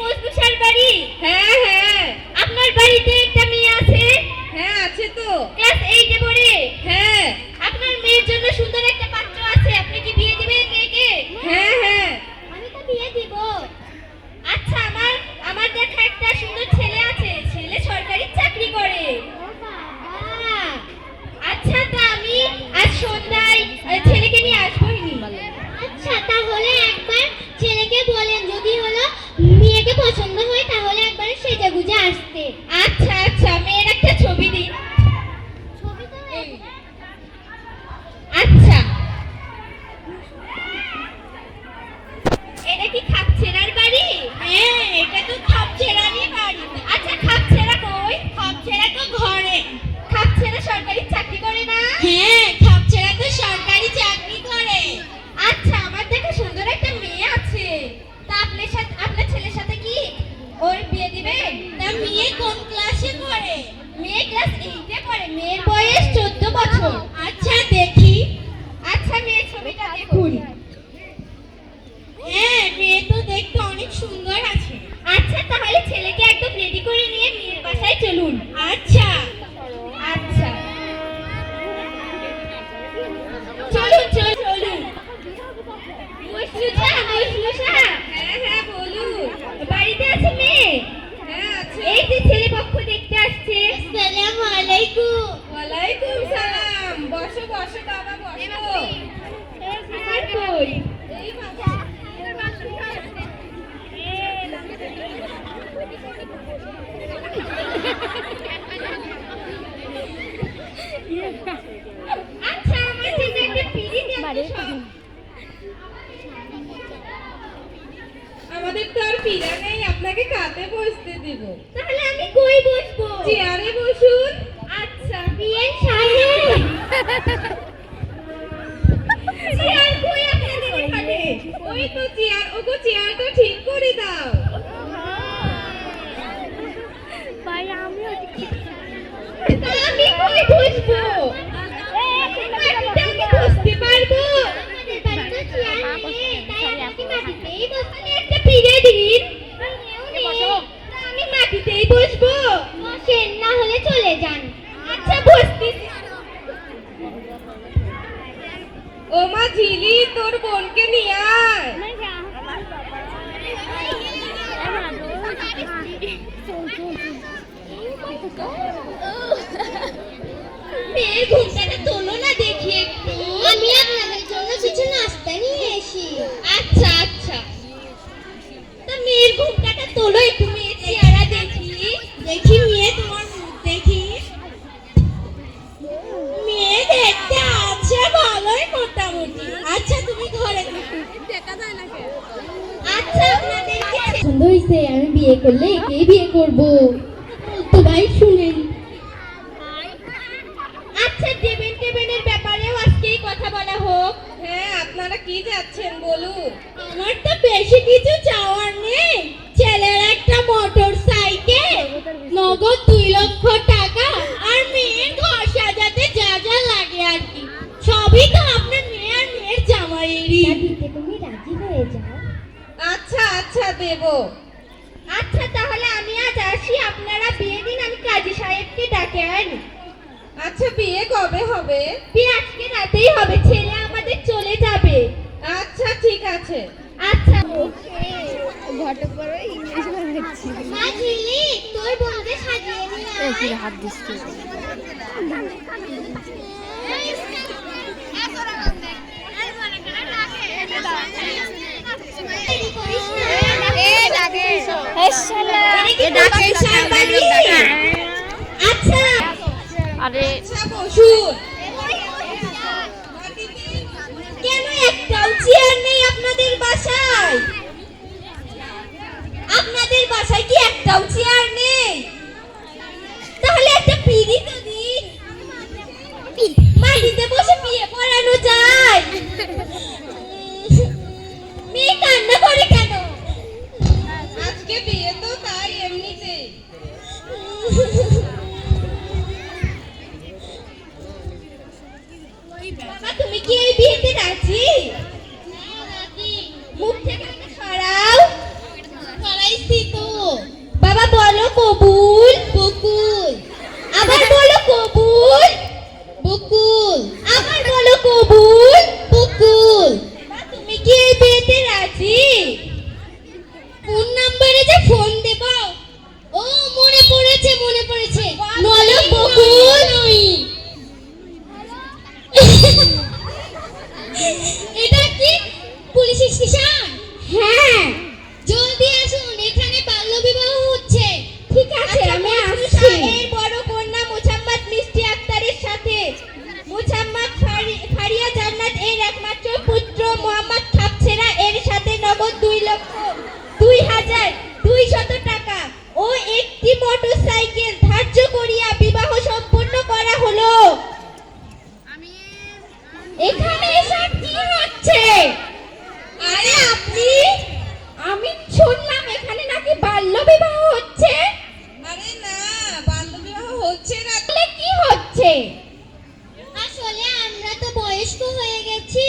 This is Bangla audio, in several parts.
মজনুষার বাড়ি? হ্যাঁ হ্যাঁ। আপনার বাড়িতে একটা মেয়ে আছে? হ্যাঁ আছে তো। ক্লাস 8-এ পড়ে? হ্যাঁ। আপনার মেয়ের জন্য সুন্দর একটা পাত্র আছে, আপনি কি বিয়ে দিবেন মেয়েকে? হ্যাঁ হ্যাঁ। আমি তো বিয়ে দিব। আচ্ছা, আমার দেখা একটা সুন্দর ছেলে আছে, ছেলে সরকারি চাকরি করে। আচ্ছা, তা আমি আজ সন্ধ্যায় ছেলেকে নিয়ে আসবোই নি। আচ্ছা, তাহলে একবার ছেলেকে বলেন যদি হলো মেয়েকে পছন্দ হয় তাহলে একবার সেজে গুজে আসতে। আচ্ছা আচ্ছা, মেয়ের একটা ছবি দিন। ছবি তো আচ্ছা, এটা কি খাপছেড়ার বাড়ি? হ্যাঁ, এটা তো খাপছেড়ারই বাড়ি। আচ্ছা, খাপছেড়া কই? খাপছেড়া তো ঘরে। খাপছেড়া সরকারি চাকরি করে না? হ্যাঁ, খাপছেড়া তো সরকারি চাকরি করে। আচ্ছা, আমার দেখা সুন্দর একটা মেয়ে আছে, তা আপনার ছেলের সাথে কি ওর বিয়ে দিবেন? তা মেয়ে কোন ক্লাসে পড়ে? মেয়ে ক্লাস 8-এ পড়ে, মেয়ের বয়স 14 বছর। আচ্ছা, দেখি। আচ্ছা, মেয়ের ছবিটা দেখুন। হ্যাঁ, মেয়ে তো দেখতে অনেক সুন্দর আছে। আচ্ছা, তাহলে ছেলেকে একদম রেডি করে নিয়ে মেয়ের বাসায় চলুন। আচ্ছা। আচ্ছা, চলুন চলুন চলুন। মশলুসা, হ্যাঁ হ্যাঁ বলুন। বাড়িতে আছে মেয়ে? হ্যাঁ আছে। এই যে ছেলে পক্ষ দেখতে আসছে। আসসালামু আলাইকুম। ওয়ালাইকুম সালাম। বসো বসো বাবা বসো। আর কই? এই বাবা। আচ্ছা, আমার জন্য একটা পিড়ি দেন তো সব। আমাদের তো আর পিড়া নেই, আপনাকে কাতে বসতে দিব। তাহলে আমি কই বসবো? চেয়ারে বসুন। আচ্ছা, বিয়ের সাহেব। চেয়ার কই আপনাদের এখানে? ওই তো চেয়ার, ওগো চেয়ারটা ঠিক করে দাও। তা আমি কই বসবো? মাটিতে আমি বসতে পারবো? আমাদের বাড়িতে চেয়ার নেই, তাই আমি মাটিতেই বসবো। তাহলে একটা পিড়ে দিন। তা আমি মাটিতেই বসবো। বসেন, না হলে চলে যান। আচ্ছা, বসতেছি। ও মা ঝিলি, তোর বোনকে নিয়ে আয়। মেয়ের ঘুমটাটা তোলো না দেখি একটু। আমি আপনাদের জন্য কিছু নাস্তা নিয়ে এসি। আচ্ছা আচ্ছা, তা মেয়ের ঘুমটাটা তোলো একটু, মেয়ের চেহারা দেখি। দেখি মেয়ে, তোমার মুখ দেখি। মেয়ে দেখতে আছে ভালোই মোটামুটি। আচ্ছা, তুমি ঘরে থাকো। আচ্ছা, আপনাদেরকে পছন্দ হয়েছে, আমি বিয়ে করলে একেই বিয়ে করব। তো ভাই শুনেন। আচ্ছা, টেবিলের ব্যাপারেও আজকেই কথা বলা হোক। হ্যাঁ, আপনারা কি যাচ্ছেন বলুন। আমার তো বেশি কিছু চাওয়ার নেই। ছেলের একটা মোটর সাইকেল, নগদ 2 লক্ষ টাকা, আর মেয়ের ঘর সাজাতে যা যা লাগে আর কি, সবই তো আপনার মেয়ে আর মেয়ের জামাইয়েরই। তুমি রাজি হয়ে যাও। আচ্ছা আচ্ছা দেব। আচ্ছা, তাহলে আমি আজ আসি, আপনারা বিয়ে দিন, আমি কাজী সাহেবকে ডাকে আনি। আচ্ছা, বিয়ে কবে হবে? বিয়ে আজকে রাতেই হবে, ছেলে আমাদের চলে যাবে। আচ্ছা ঠিক আছে। আচ্ছা, মা ঝিলি, তোর বোনকে সাজিয়ে নিয়ে আয়। হাত দিচ্ছে দেরি করিস না। আচ্ছা আরে আচ্ছা বসুন। কেন একটাও চেয়ার নেই আপনাদের বাসায়? আপনাদের বাসায় কি একটাও চেয়ার নেই? তাহলে একটা পিড়ি তো দিন, মাটিতে বসে বিয়ে পড়ানো যায়। মেয়ে কান্না করে কেন? আজকে বিয়ে তো তাই এমনিতেই। বাবা, তুমি কি এই বিয়েতে রাজি? মুখ থেকে সরাও, সরাইছি কবুল বকুল। আবার বলো কবুল বকুল। আবার বলো কবুল বকুল। তুমি কি এই বিয়েতে রাজি? কোন নাম্বারে যে ফোন দেব? ও মনে পড়েছে মনে পড়েছে, নলক বকুল নই। এটা কি পুলিশ স্টেশন? হ্যাঁ, জলদি আসুন, এখানে বাল্যবিবাহ হচ্ছে। ঠিক আছে, আমি আসছি। এর বড় কন্যা মোছাম্মদ মিষ্টি আক্তারের সাথে মোছাম্মদ ফারিয়া জান্নাত এর একমাত্র পুত্র মোহাম্মদ খাপছেরা এর সাথে নগদ 2,02,200 টাকা ও একটি মোটরসাইকেল ধার্য করিয়া বিবাহ সম্পন্ন করা হলো। এখানে এসব কি হচ্ছে? আরে আমি শুনলাম এখানে নাকি বাল্যবিবাহ হচ্ছে। আরে না, বাল্যবিবাহ হচ্ছে না। তাহলে কি হচ্ছে? আসলে আমরা তো বয়স্ক হয়ে গেছি,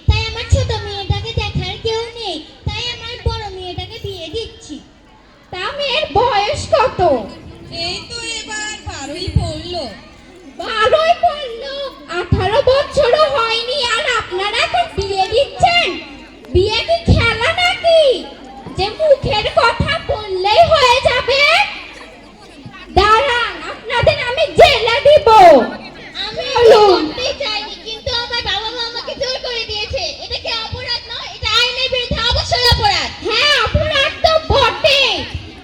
তাই আমার ছোট মেয়েটাকে দেখার কেউ নেই, তাই আমার বড় মেয়েটাকে বিয়ে দিচ্ছি। তা মেয়ের বয়স কত? এই তো এবার 12ই পড়লো। 12ই পড়লো, 18 বছরও হয়নি আর আপনারা এখন বিয়ে দিচ্ছেন? বিয়ে কি খেলা নাকি যে মুখের কথা বললেই হয়ে যাবে? দাঁড়ান, আপনাদের আমি জেলে দিব। আমি করতে চাইনি, কিন্তু আমার বাবা মা আমাকে জোর করে দিয়েছে। এটা কি অপরাধ নয়? এটা আইনের বিরুদ্ধে অবশ্যই অপরাধ। হ্যাঁ, অপরাধ তো বটে।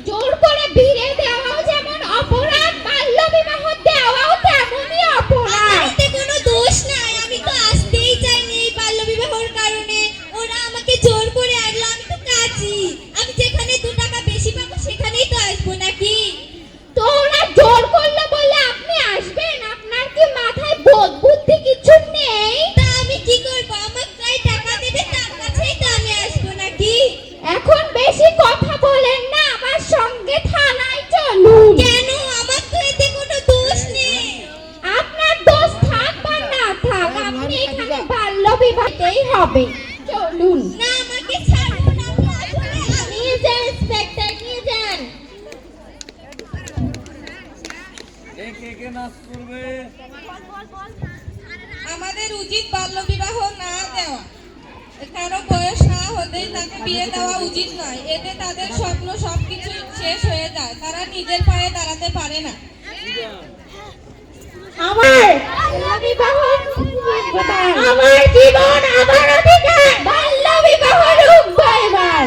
জোর করে বিয়ে দেওয়াও যেমন অপরাধ, বাল্য বিবাহ দেওয়াও তেমনই অপরাধ। এতে কোনো দোষ নাই, আমি তো আসতেই চাইনি এই বাল্য বিবাহর কারণে। ওরা আমাকে জোর করে আনলো, আমি তো কাজী। আমি যেখানে 2 টাকা বেশি পাবো সেখানেই তো আসবো নাকি? তো ওরা জোর করলো বলে আপনি আসবেন? আপনার কি মাথায় বোধ বুদ্ধি কিছু নেই? তা আমি কি করবো? আমার যাই টাকা দেবে তার কাছেই তো আমি আসবো নাকি? এখন বেশি কথা বলেন না, আমার সঙ্গে থানায় চলুন। কেন? আমার তো এতে কোনো দোষ নেই। আপনার দোষ থাক বা না থাক, আপনি এখানে বাল্য বিবাহতেই হবে। চলুন। না, আমাকে ছাড়ুন, আমি আসলে নিয়ে যান ইন্সপেক্টর, নিয়ে যান। কে নাচ করবে? আমাদের উচিত বাল্যবিবাহ না দেওয়া। কারো বয়স না হতেই তাকে বিয়ে দেওয়া উচিত নয়। এতে তাদের স্বপ্ন সবকিছু শেষ হয়ে যায়, তারা নিজের পায়ে দাঁড়াতে পারে না। আমার বিবাহ, আমার জীবন, আমার অধিকার। বাল্য বিবাহ রুখবো এবার।